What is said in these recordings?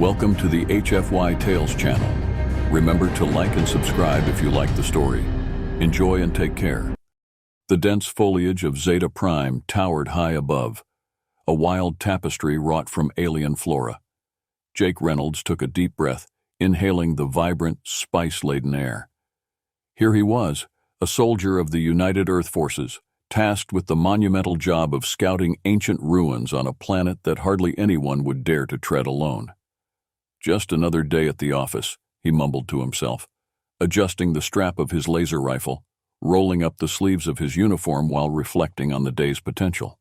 Welcome to the HFY Tales channel. Remember to like and subscribe if you like the story. Enjoy and take care. The dense foliage of Zeta Prime towered high above, a wild tapestry wrought from alien flora. Jake Reynolds took a deep breath, inhaling the vibrant, spice-laden air. Here he was, a soldier of the United Earth Forces, tasked with the monumental job of scouting ancient ruins on a planet that hardly anyone would dare to tread alone. Just another day at the office, he mumbled to himself, adjusting the strap of his laser rifle, rolling up the sleeves of his uniform while reflecting on the day's potential.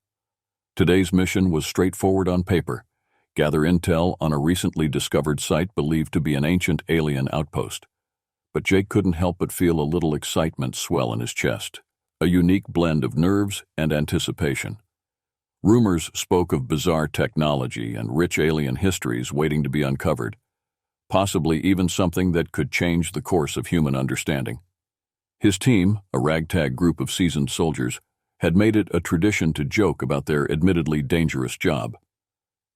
Today's mission was straightforward on paper: gather intel on a recently discovered site believed to be an ancient alien outpost. But Jake couldn't help but feel a little excitement swell in his chest, a unique blend of nerves and anticipation. Rumors spoke of bizarre technology and rich alien histories waiting to be uncovered, possibly even something that could change the course of human understanding. His team, a ragtag group of seasoned soldiers, had made it a tradition to joke about their admittedly dangerous job.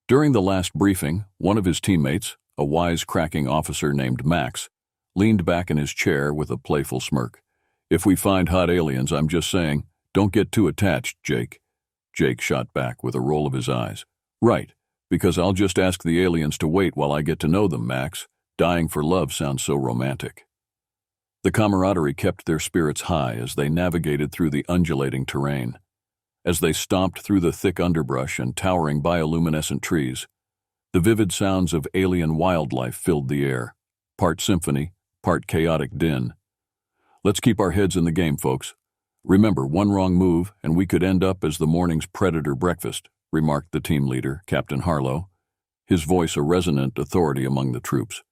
During the last briefing, one of his teammates, a wise-cracking officer named Max, leaned back in his chair with a playful smirk. "If we find hot aliens, I'm just saying, don't get too attached, Jake." Jake shot back with a roll of his eyes. "Right, because I'll just ask the aliens to wait while I get to know them, Max. Dying for love sounds so romantic." The camaraderie kept their spirits high as they navigated through the undulating terrain. As they stomped through the thick underbrush and towering bioluminescent trees, the vivid sounds of alien wildlife filled the air, part symphony, part chaotic din. "Let's keep our heads in the game, folks. Remember, one wrong move and we could end up as the morning's predator breakfast," remarked the team leader, Captain Harlow, his voice a resonant authority among the troops.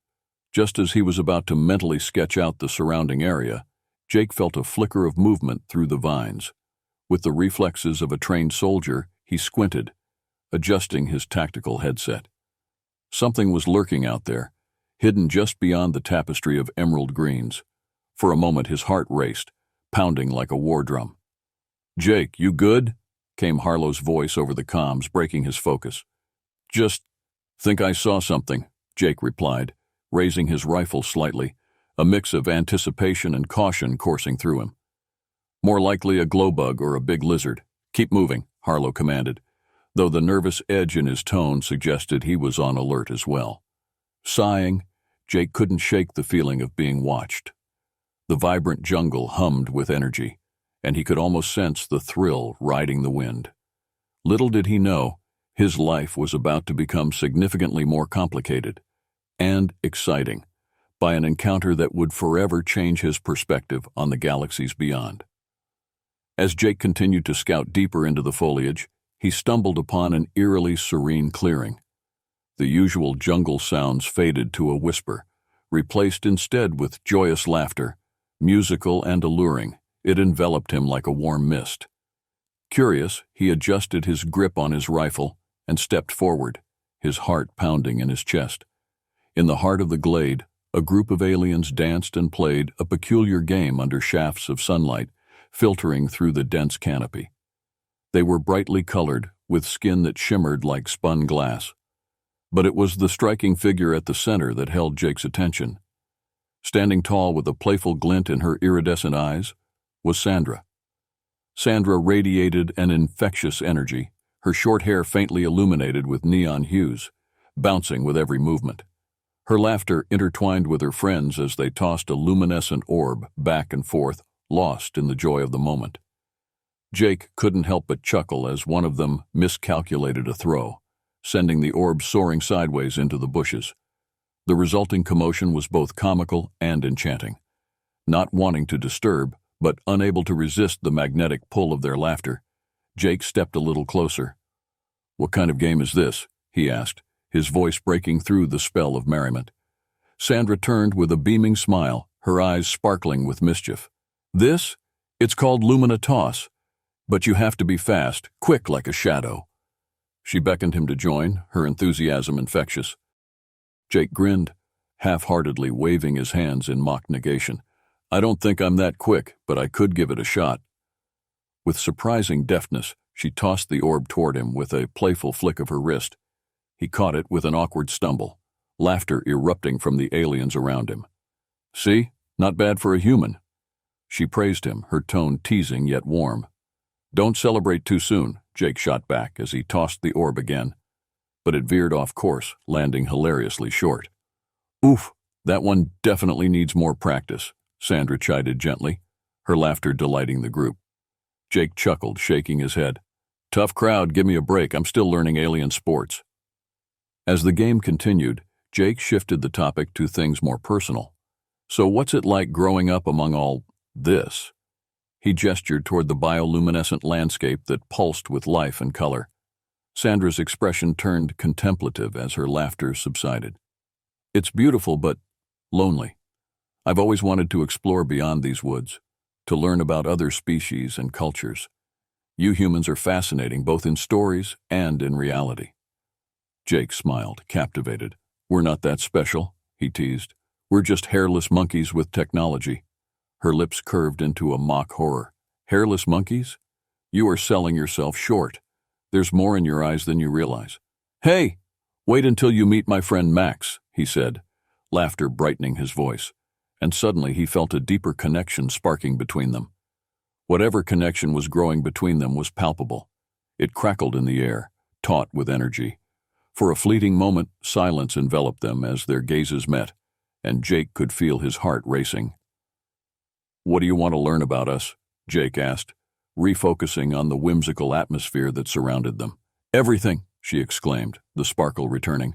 Just as he was about to mentally sketch out the surrounding area, Jake felt a flicker of movement through the vines. With the reflexes of a trained soldier, he squinted, adjusting his tactical headset. Something was lurking out there, hidden just beyond the tapestry of emerald greens. For a moment his heart raced, pounding like a war drum. "Jake, you good?" came Harlow's voice over the comms, breaking his focus. "Just think I saw something," Jake replied, raising his rifle slightly, a mix of anticipation and caution coursing through him. "More likely a glowbug or a big lizard. Keep moving," Harlow commanded, though the nervous edge in his tone suggested he was on alert as well. Sighing, Jake couldn't shake the feeling of being watched. The vibrant jungle hummed with energy, and he could almost sense the thrill riding the wind. Little did he know, his life was about to become significantly more complicated and exciting by an encounter that would forever change his perspective on the galaxies beyond. As Jake continued to scout deeper into the foliage, he stumbled upon an eerily serene clearing. The usual jungle sounds faded to a whisper, replaced instead with joyous laughter. Musical and alluring, it enveloped him like a warm mist. Curious, he adjusted his grip on his rifle and stepped forward, his heart pounding in his chest. In the heart of the glade, a group of aliens danced and played a peculiar game under shafts of sunlight filtering through the dense canopy. They were brightly colored, with skin that shimmered like spun glass. But it was the striking figure at the center that held Jake's attention. Standing tall with a playful glint in her iridescent eyes was Sandra. Sandra radiated an infectious energy, her short hair faintly illuminated with neon hues, bouncing with every movement. Her laughter intertwined with her friends as they tossed a luminescent orb back and forth, lost in the joy of the moment. Jake couldn't help but chuckle as one of them miscalculated a throw, sending the orb soaring sideways into the bushes. The resulting commotion was both comical and enchanting. Not wanting to disturb, but unable to resist the magnetic pull of their laughter, Jake stepped a little closer. "What kind of game is this?" he asked, his voice breaking through the spell of merriment. Sandra turned with a beaming smile, her eyes sparkling with mischief. "This? It's called Lumina Toss. But you have to be fast, quick like a shadow." She beckoned him to join, her enthusiasm infectious. Jake grinned, half-heartedly waving his hands in mock negation. "I don't think I'm that quick, but I could give it a shot." With surprising deftness, she tossed the orb toward him with a playful flick of her wrist. He caught it with an awkward stumble, laughter erupting from the aliens around him. "See? Not bad for a human." She praised him, her tone teasing yet warm. "Don't celebrate too soon," Jake shot back as he tossed the orb again. But it veered off course, landing hilariously short. "Oof, that one definitely needs more practice," Sandra chided gently, her laughter delighting the group. Jake chuckled, shaking his head. "Tough crowd, give me a break, I'm still learning alien sports." As the game continued, Jake shifted the topic to things more personal. "So what's it like growing up among all this?" He gestured toward the bioluminescent landscape that pulsed with life and color. Sandra's expression turned contemplative as her laughter subsided. "It's beautiful, but lonely. I've always wanted to explore beyond these woods, to learn about other species and cultures. You humans are fascinating both in stories and in reality." Jake smiled, captivated. "We're not that special," he teased. "We're just hairless monkeys with technology." Her lips curved into a mock horror. "Hairless monkeys? You are selling yourself short. There's more in your eyes than you realize." "Hey, wait until you meet my friend Max," he said, laughter brightening his voice, and suddenly he felt a deeper connection sparking between them. Whatever connection was growing between them was palpable. It crackled in the air, taut with energy. For a fleeting moment, silence enveloped them as their gazes met, and Jake could feel his heart racing. "What do you want to learn about us?" Jake asked, refocusing on the whimsical atmosphere that surrounded them. "Everything," she exclaimed, the sparkle returning.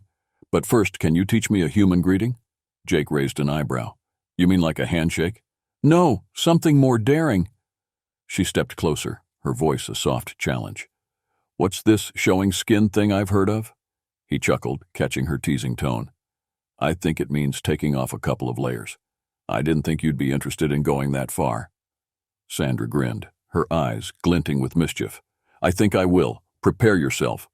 "But first, can you teach me a human greeting?" Jake raised an eyebrow. "You mean like a handshake?" "No, something more daring." She stepped closer, her voice a soft challenge. "What's this showing skin thing I've heard of?" He chuckled, catching her teasing tone. "I think it means taking off a couple of layers. I didn't think you'd be interested in going that far." Sandra grinned, her eyes glinting with mischief. "I think I will. Prepare yourself."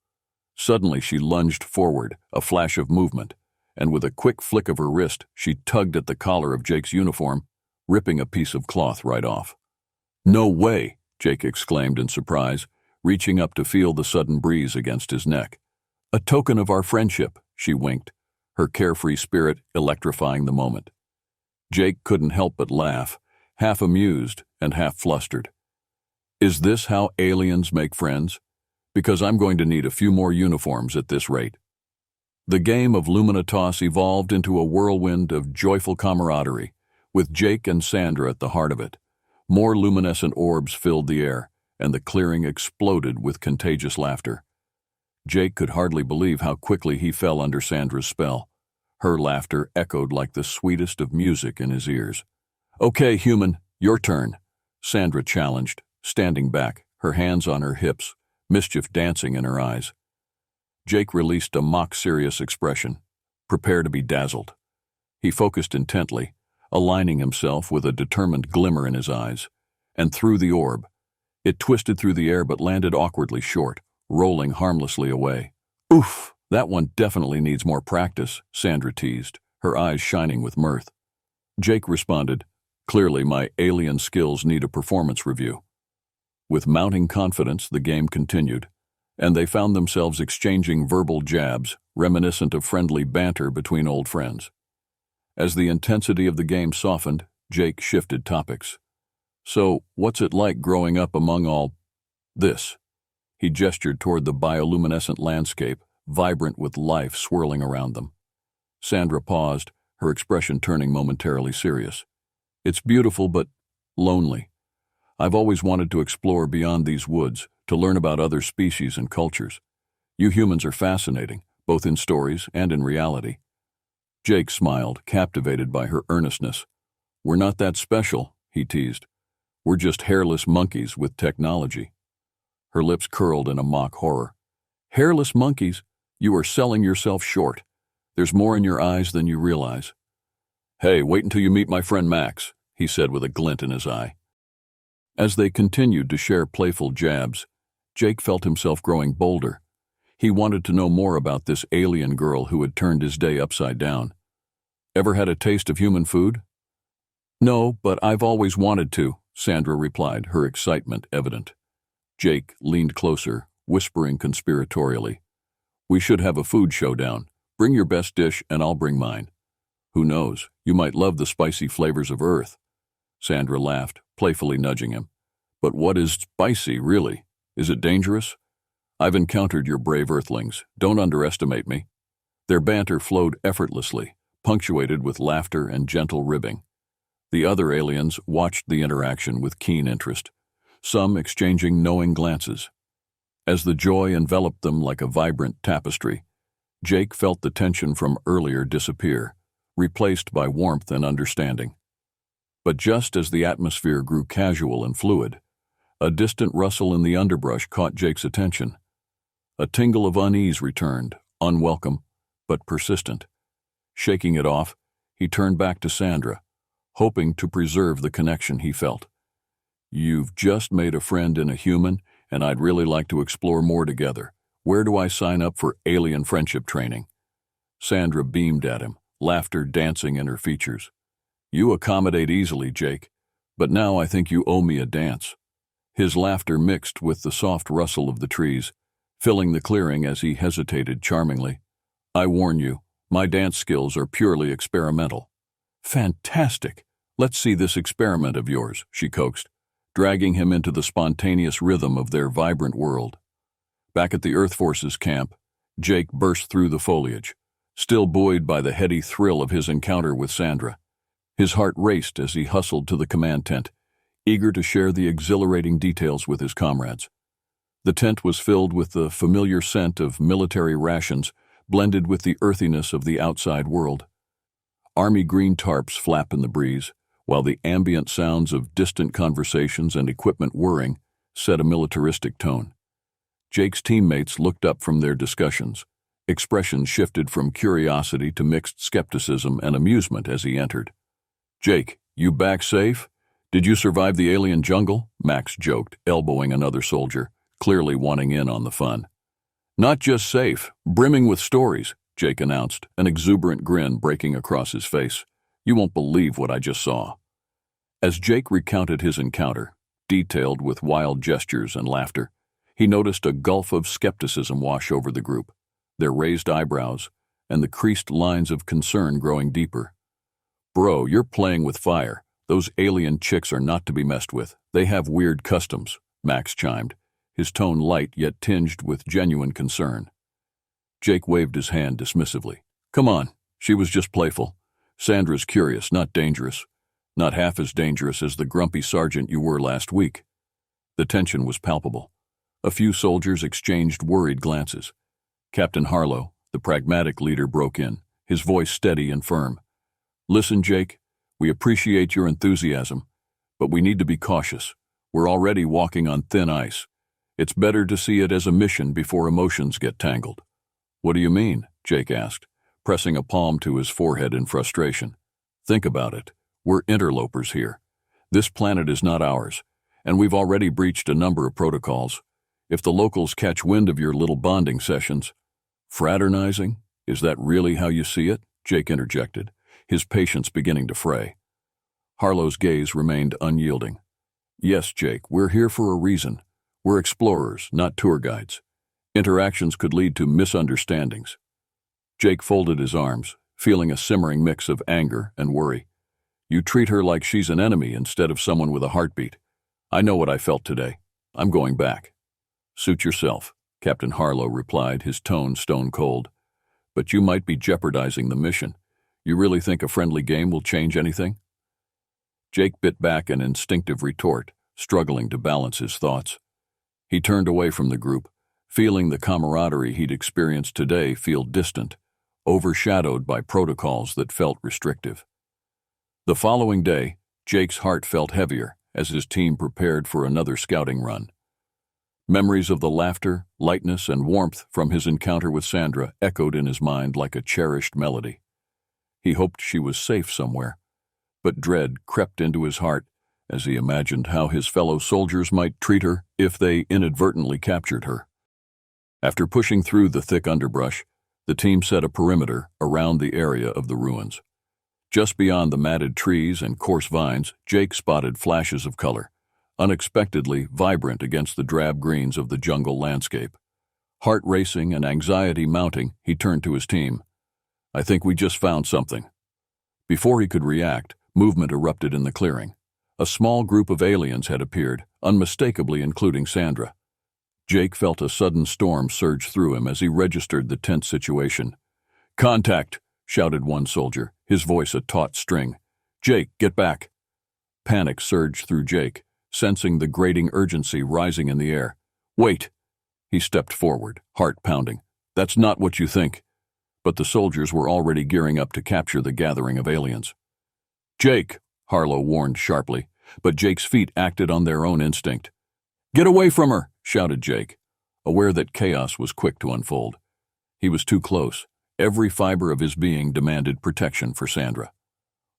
Suddenly she lunged forward, a flash of movement, and with a quick flick of her wrist, she tugged at the collar of Jake's uniform, ripping a piece of cloth right off. "No way!" Jake exclaimed in surprise, reaching up to feel the sudden breeze against his neck. "A token of our friendship," she winked, her carefree spirit electrifying the moment. Jake couldn't help but laugh, half amused and half flustered. "Is this how aliens make friends? Because I'm going to need a few more uniforms at this rate." The game of Lumina toss evolved into a whirlwind of joyful camaraderie, with Jake and Sandra at the heart of it. More luminescent orbs filled the air, and the clearing exploded with contagious laughter. Jake could hardly believe how quickly he fell under Sandra's spell. Her laughter echoed like the sweetest of music in his ears. "Okay, human, your turn," Sandra challenged, standing back, her hands on her hips, mischief dancing in her eyes. Jake released a mock-serious expression. Prepare to be dazzled. He focused intently, aligning himself with a determined glimmer in his eyes, and threw the orb. It twisted through the air but landed awkwardly short, rolling harmlessly away. "Oof, that one definitely needs more practice," Sandra teased, her eyes shining with mirth. Jake responded, "Clearly my alien skills need a performance review." With mounting confidence, the game continued, and they found themselves exchanging verbal jabs, reminiscent of friendly banter between old friends. As the intensity of the game softened, Jake shifted topics. "So, what's it like growing up among all this?" He gestured toward the bioluminescent landscape, vibrant with life swirling around them. Sandra paused, her expression turning momentarily serious. "It's beautiful, but lonely. I've always wanted to explore beyond these woods, to learn about other species and cultures. You humans are fascinating, both in stories and in reality." Jake smiled, captivated by her earnestness. "We're not that special," he teased. "We're just hairless monkeys with technology." Her lips curled in a mock horror. "Hairless monkeys? You are selling yourself short. There's more in your eyes than you realize." "Hey, wait until you meet my friend Max," he said with a glint in his eye. As they continued to share playful jabs, Jake felt himself growing bolder. He wanted to know more about this alien girl who had turned his day upside down. "Ever had a taste of human food?" "No, but I've always wanted to," Sandra replied, her excitement evident. Jake leaned closer, whispering conspiratorially, "We should have a food showdown. Bring your best dish and I'll bring mine. Who knows, you might love the spicy flavors of Earth. Sandra laughed, playfully nudging him. But what is spicy, really? Is it dangerous? I've encountered your brave Earthlings. Don't underestimate me. Their banter flowed effortlessly, punctuated with laughter and gentle ribbing. The other aliens watched the interaction with keen interest, some exchanging knowing glances. As the joy enveloped them like a vibrant tapestry, Jake felt the tension from earlier disappear, replaced by warmth and understanding. But just as the atmosphere grew casual and fluid, a distant rustle in the underbrush caught Jake's attention. A tingle of unease returned, unwelcome, but persistent. Shaking it off, he turned back to Sandra, hoping to preserve the connection he felt. You've just made a friend in a human, and I'd really like to explore more together. Where do I sign up for alien friendship training? Sandra beamed at him, laughter dancing in her features. You accommodate easily, Jake, but now I think you owe me a dance. His laughter mixed with the soft rustle of the trees, filling the clearing as he hesitated charmingly. I warn you, my dance skills are purely experimental. Fantastic! Let's see this experiment of yours, she coaxed, dragging him into the spontaneous rhythm of their vibrant world. Back at the Earth Forces camp, Jake burst through the foliage, still buoyed by the heady thrill of his encounter with Sandra. His heart raced as he hustled to the command tent, eager to share the exhilarating details with his comrades. The tent was filled with the familiar scent of military rations, blended with the earthiness of the outside world. Army green tarps flap in the breeze, while the ambient sounds of distant conversations and equipment whirring set a militaristic tone. Jake's teammates looked up from their discussions. Expressions shifted from curiosity to mixed skepticism and amusement as he entered. Jake, you back safe? Did you survive the alien jungle? Max joked, elbowing another soldier, clearly wanting in on the fun. Not just safe, brimming with stories, Jake announced, an exuberant grin breaking across his face. You won't believe what I just saw. As Jake recounted his encounter, detailed with wild gestures and laughter, he noticed a gulf of skepticism wash over the group, their raised eyebrows and the creased lines of concern growing deeper. Bro, you're playing with fire. Those alien chicks are not to be messed with. They have weird customs, Max chimed, his tone light yet tinged with genuine concern. Jake waved his hand dismissively. Come on, she was just playful. Sandra's curious, not dangerous. Not half as dangerous as the grumpy sergeant you were last week. The tension was palpable. A few soldiers exchanged worried glances. Captain Harlow, the pragmatic leader, broke in, his voice steady and firm. Listen, Jake, we appreciate your enthusiasm, but we need to be cautious. We're already walking on thin ice. It's better to see it as a mission before emotions get tangled. What do you mean? Jake asked, pressing a palm to his forehead in frustration. Think about it. We're interlopers here. This planet is not ours, and we've already breached a number of protocols. If the locals catch wind of your little bonding sessions— Fraternizing? Is that really how you see it? Jake interjected, his patience beginning to fray. Harlow's gaze remained unyielding. Yes, Jake, we're here for a reason. We're explorers, not tour guides. Interactions could lead to misunderstandings. Jake folded his arms, feeling a simmering mix of anger and worry. You treat her like she's an enemy instead of someone with a heartbeat. I know what I felt today. I'm going back. Suit yourself, Captain Harlow replied, his tone stone cold. But you might be jeopardizing the mission. You really think a friendly game will change anything? Jake bit back an instinctive retort, struggling to balance his thoughts. He turned away from the group, feeling the camaraderie he'd experienced today feel distant, overshadowed by protocols that felt restrictive. The following day, Jake's heart felt heavier as his team prepared for another scouting run. Memories of the laughter, lightness, and warmth from his encounter with Sandra echoed in his mind like a cherished melody. He hoped she was safe somewhere, but dread crept into his heart as he imagined how his fellow soldiers might treat her if they inadvertently captured her. After pushing through the thick underbrush, the team set a perimeter around the area of the ruins. Just beyond the matted trees and coarse vines, Jake spotted flashes of color, unexpectedly vibrant against the drab greens of the jungle landscape. Heart racing and anxiety mounting, he turned to his team. I think we just found something." Before he could react, movement erupted in the clearing. A small group of aliens had appeared, unmistakably including Sandra. Jake felt a sudden storm surge through him as he registered the tense situation. "Contact!" shouted one soldier, his voice a taut string. "Jake, get back!" Panic surged through Jake, sensing the grating urgency rising in the air. "Wait!" He stepped forward, heart pounding. "That's not what you think." But the soldiers were already gearing up to capture the gathering of aliens. "Jake!" Harlow warned sharply, but Jake's feet acted on their own instinct. "Get away from her!" shouted Jake, aware that chaos was quick to unfold. He was too close. Every fiber of his being demanded protection for Sandra.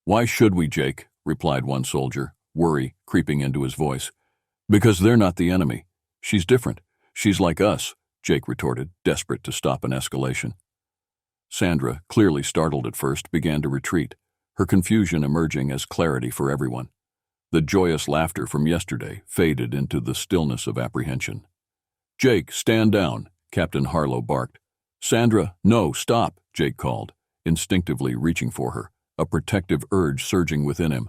"Why should we, Jake?" replied one soldier, worry creeping into his voice. "Because they're not the enemy. She's different. She's like us," Jake retorted, desperate to stop an escalation. Sandra, clearly startled at first, began to retreat, her confusion emerging as clarity for everyone. The joyous laughter from yesterday faded into the stillness of apprehension. "Jake, stand down," Captain Harlow barked. "Sandra, no, stop," Jake called, instinctively reaching for her, a protective urge surging within him.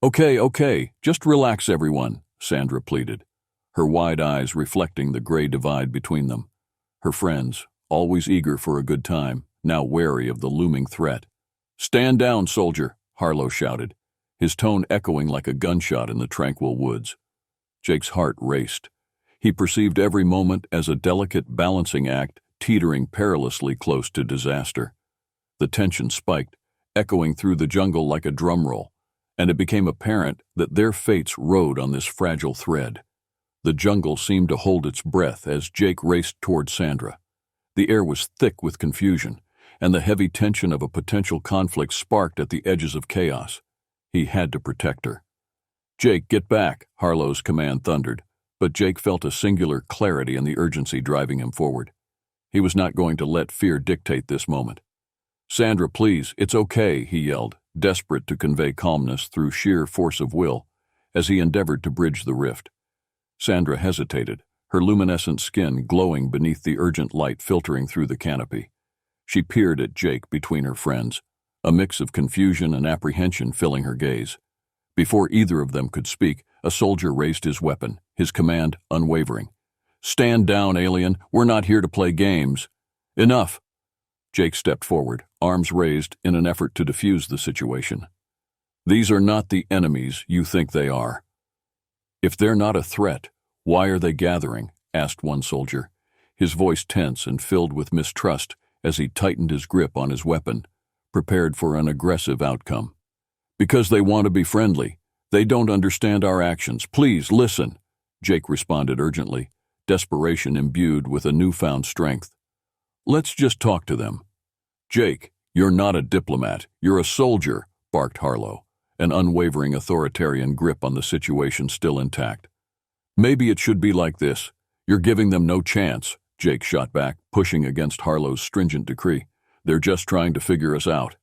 Okay, just relax everyone," Sandra pleaded, her wide eyes reflecting the gray divide between them. Her friends, always eager for a good time, now wary of the looming threat. "Stand down, soldier," Harlow shouted, his tone echoing like a gunshot in the tranquil woods. Jake's heart raced. He perceived every moment as a delicate balancing act teetering perilously close to disaster. The tension spiked, echoing through the jungle like a drum roll, and it became apparent that their fates rode on this fragile thread. The jungle seemed to hold its breath as Jake raced toward Sandra. The air was thick with confusion, and the heavy tension of a potential conflict sparked at the edges of chaos. He had to protect her. "Jake, get back," Harlow's command thundered, but Jake felt a singular clarity in the urgency driving him forward. He was not going to let fear dictate this moment. "Sandra, please, it's okay," he yelled, desperate to convey calmness through sheer force of will, as he endeavored to bridge the rift. Sandra hesitated, her luminescent skin glowing beneath the urgent light filtering through the canopy. She peered at Jake between her friends, a mix of confusion and apprehension filling her gaze. Before either of them could speak, a soldier raised his weapon, his command unwavering. "Stand down, alien. We're not here to play games." "Enough." Jake stepped forward, arms raised in an effort to defuse the situation. "These are not the enemies you think they are." "If they're not a threat, why are they gathering?" asked one soldier, his voice tense and filled with mistrust as he tightened his grip on his weapon, prepared for an aggressive outcome. "Because they want to be friendly. They don't understand our actions. Please, listen," Jake responded urgently, desperation imbued with a newfound strength. "Let's just talk to them." "Jake, you're not a diplomat. You're a soldier," barked Harlow, an unwavering authoritarian grip on the situation still intact. "Maybe it should be like this. You're giving them no chance," Jake shot back, pushing against Harlow's stringent decree. "They're just trying to figure us out."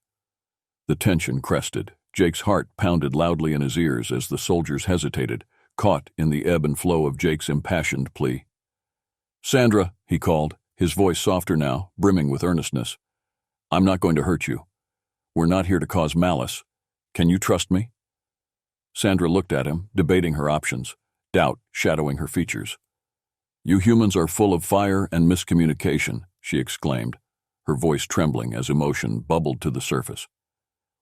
The tension crested. Jake's heart pounded loudly in his ears as the soldiers hesitated, caught in the ebb and flow of Jake's impassioned plea. "Sandra," he called, his voice softer now, brimming with earnestness. "I'm not going to hurt you. We're not here to cause malice. Can you trust me?" Sandra looked at him, debating her options, doubt shadowing her features. "You humans are full of fire and miscommunication," she exclaimed, her voice trembling as emotion bubbled to the surface.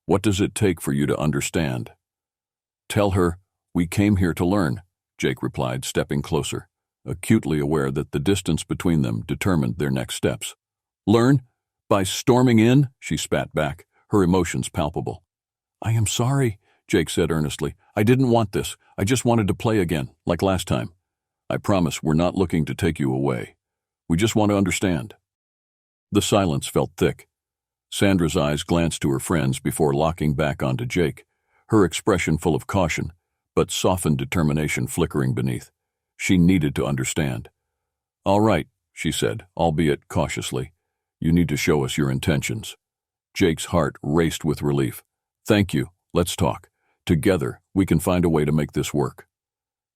"What does it take for you to understand?" "Tell her, we came here to learn," Jake replied, stepping closer, acutely aware that the distance between them determined their next steps. "Learn? By storming in?" she spat back, her emotions palpable. "I am sorry," Jake said earnestly. "I didn't want this. I just wanted to play again, like last time. I promise we're not looking to take you away. We just want to understand." The silence felt thick. Sandra's eyes glanced to her friends before locking back onto Jake, her expression full of caution, but softened determination flickering beneath. She needed to understand. "All right," she said, albeit cautiously. "You need to show us your intentions." Jake's heart raced with relief. "Thank you. Let's talk. Together, we can find a way to make this work."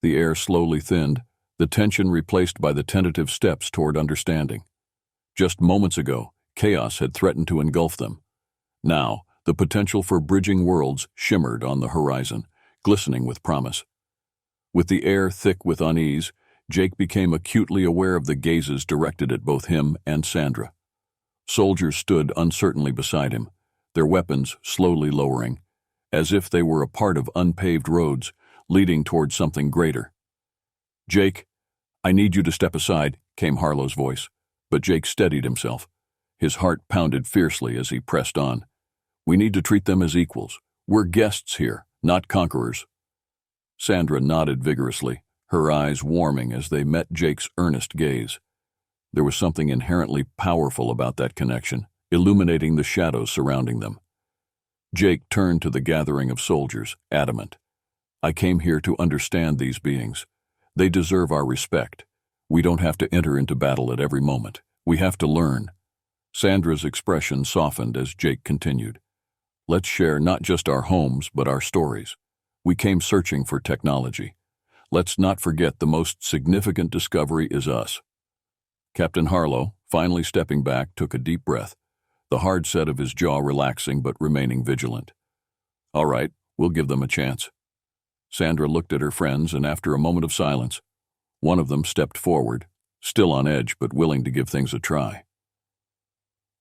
The air slowly thinned, the tension replaced by the tentative steps toward understanding. Just moments ago, chaos had threatened to engulf them. Now, the potential for bridging worlds shimmered on the horizon, glistening with promise. With the air thick with unease, Jake became acutely aware of the gazes directed at both him and Sandra. Soldiers stood uncertainly beside him, their weapons slowly lowering, as if they were a part of unpaved roads leading toward something greater. "Jake, I need you to step aside," came Harlow's voice, but Jake steadied himself. His heart pounded fiercely as he pressed on. "We need to treat them as equals. We're guests here, not conquerors." Sandra nodded vigorously, her eyes warming as they met Jake's earnest gaze. There was something inherently powerful about that connection, illuminating the shadows surrounding them. Jake turned to the gathering of soldiers, adamant. "I came here to understand these beings. They deserve our respect. We don't have to enter into battle at every moment. We have to learn." Sandra's expression softened as Jake continued. "Let's share not just our homes, but our stories. We came searching for technology. Let's not forget the most significant discovery is us." Captain Harlow, finally stepping back, took a deep breath, the hard set of his jaw relaxing but remaining vigilant. "All right, we'll give them a chance." Sandra looked at her friends, and after a moment of silence, one of them stepped forward, still on edge but willing to give things a try.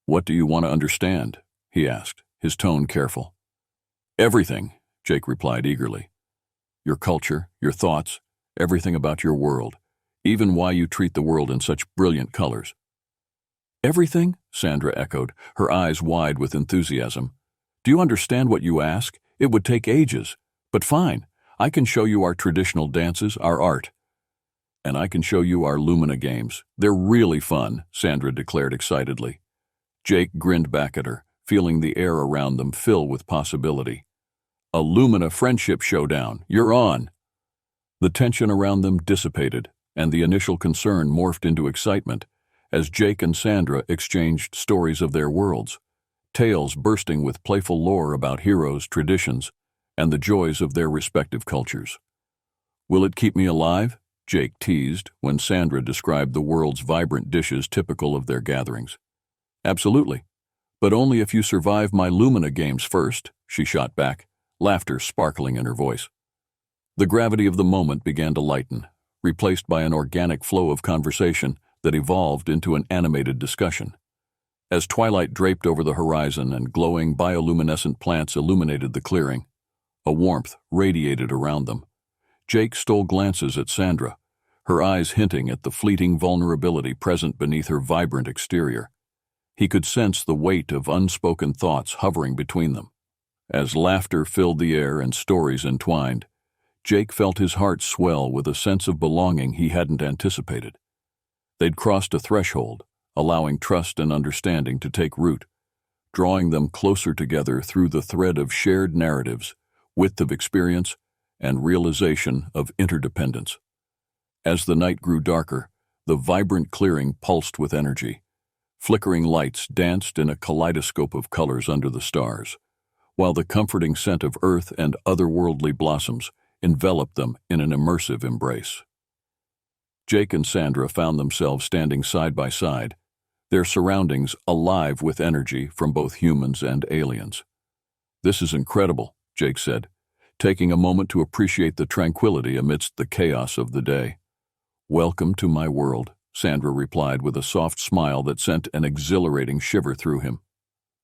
"What do you want to understand?" he asked, his tone careful. "Everything," Jake replied eagerly. "Your culture, your thoughts, everything about your world, even why you treat the world in such brilliant colors." "Everything?" Sandra echoed, her eyes wide with enthusiasm. "Do you understand what you ask? It would take ages. But fine, I can show you our traditional dances, our art. And I can show you our Lumina games. They're really fun," Sandra declared excitedly. Jake grinned back at her, feeling the air around them fill with possibility. "A Lumina friendship showdown. You're on." The tension around them dissipated, and the initial concern morphed into excitement as Jake and Sandra exchanged stories of their worlds, tales bursting with playful lore about heroes, traditions, and the joys of their respective cultures. "Will it keep me alive?" Jake teased when Sandra described the world's vibrant dishes typical of their gatherings. "Absolutely, but only if you survive my Lumina games first," she shot back, laughter sparkling in her voice. The gravity of the moment began to lighten, replaced by an organic flow of conversation that evolved into an animated discussion. As twilight draped over the horizon and glowing bioluminescent plants illuminated the clearing, a warmth radiated around them. Jake stole glances at Sandra, her eyes hinting at the fleeting vulnerability present beneath her vibrant exterior. He could sense the weight of unspoken thoughts hovering between them. As laughter filled the air and stories entwined, Jake felt his heart swell with a sense of belonging he hadn't anticipated. They'd crossed a threshold, allowing trust and understanding to take root, drawing them closer together through the thread of shared narratives, width of experience, and realization of interdependence. As the night grew darker, the vibrant clearing pulsed with energy. Flickering lights danced in a kaleidoscope of colors under the stars, while the comforting scent of earth and otherworldly blossoms enveloped them in an immersive embrace. Jake and Sandra found themselves standing side by side, their surroundings alive with energy from both humans and aliens. "This is incredible," Jake said, taking a moment to appreciate the tranquility amidst the chaos of the day. "Welcome to my world," Sandra replied with a soft smile that sent an exhilarating shiver through him.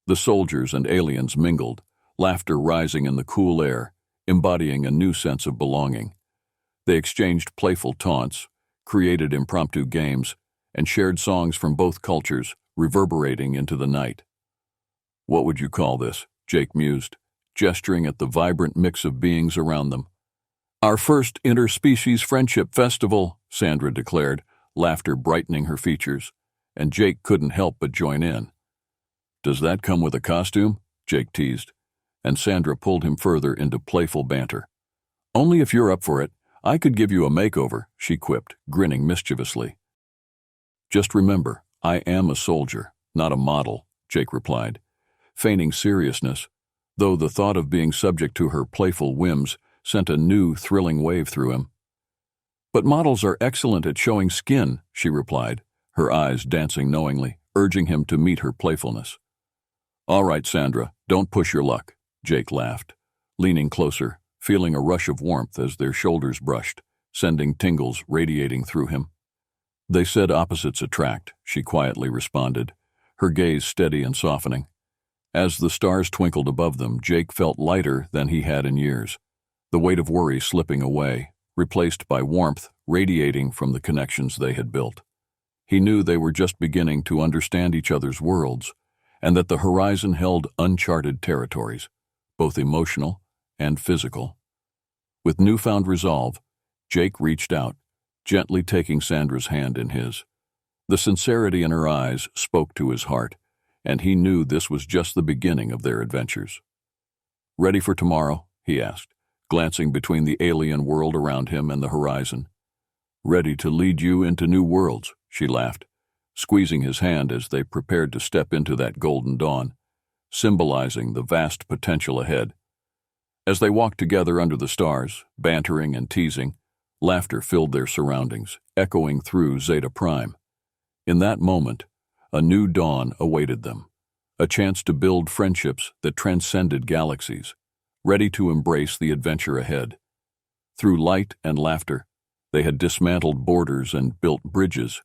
The soldiers and aliens mingled, laughter rising in the cool air, embodying a new sense of belonging. They exchanged playful taunts, created impromptu games, and shared songs from both cultures, reverberating into the night. "What would you call this?" Jake mused, gesturing at the vibrant mix of beings around them. "Our first interspecies friendship festival," Sandra declared, laughter brightening her features, and Jake couldn't help but join in. "Does that come with a costume?" Jake teased, and Sandra pulled him further into playful banter. "Only if you're up for it. I could give you a makeover," she quipped, grinning mischievously. "Just remember, I am a soldier, not a model," Jake replied, feigning seriousness, though the thought of being subject to her playful whims sent a new, thrilling wave through him. "But models are excellent at showing skin," she replied, her eyes dancing knowingly, urging him to meet her playfulness. All right, Sandra, don't push your luck, Jake laughed, leaning closer, feeling a rush of warmth as their shoulders brushed, sending tingles radiating through him. They said opposites attract, she quietly responded, her gaze steady and softening. As the stars twinkled above them, Jake felt lighter than he had in years, the weight of worry slipping away, replaced by warmth radiating from the connections they had built. He knew they were just beginning to understand each other's worlds, and that the horizon held uncharted territories, both emotional and physical. With newfound resolve, Jake reached out, gently taking Sandra's hand in his. The sincerity in her eyes spoke to his heart, and he knew this was just the beginning of their adventures. "Ready for tomorrow?" he asked, glancing between the alien world around him and the horizon. "Ready to lead you into new worlds," she laughed, squeezing his hand as they prepared to step into that golden dawn, symbolizing the vast potential ahead. As they walked together under the stars, bantering and teasing, laughter filled their surroundings, echoing through Zeta Prime. In that moment, a new dawn awaited them, a chance to build friendships that transcended galaxies, ready to embrace the adventure ahead. Through light and laughter, they had dismantled borders and built bridges,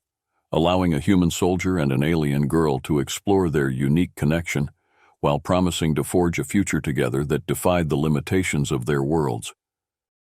allowing a human soldier and an alien girl to explore their unique connection while promising to forge a future together that defied the limitations of their worlds.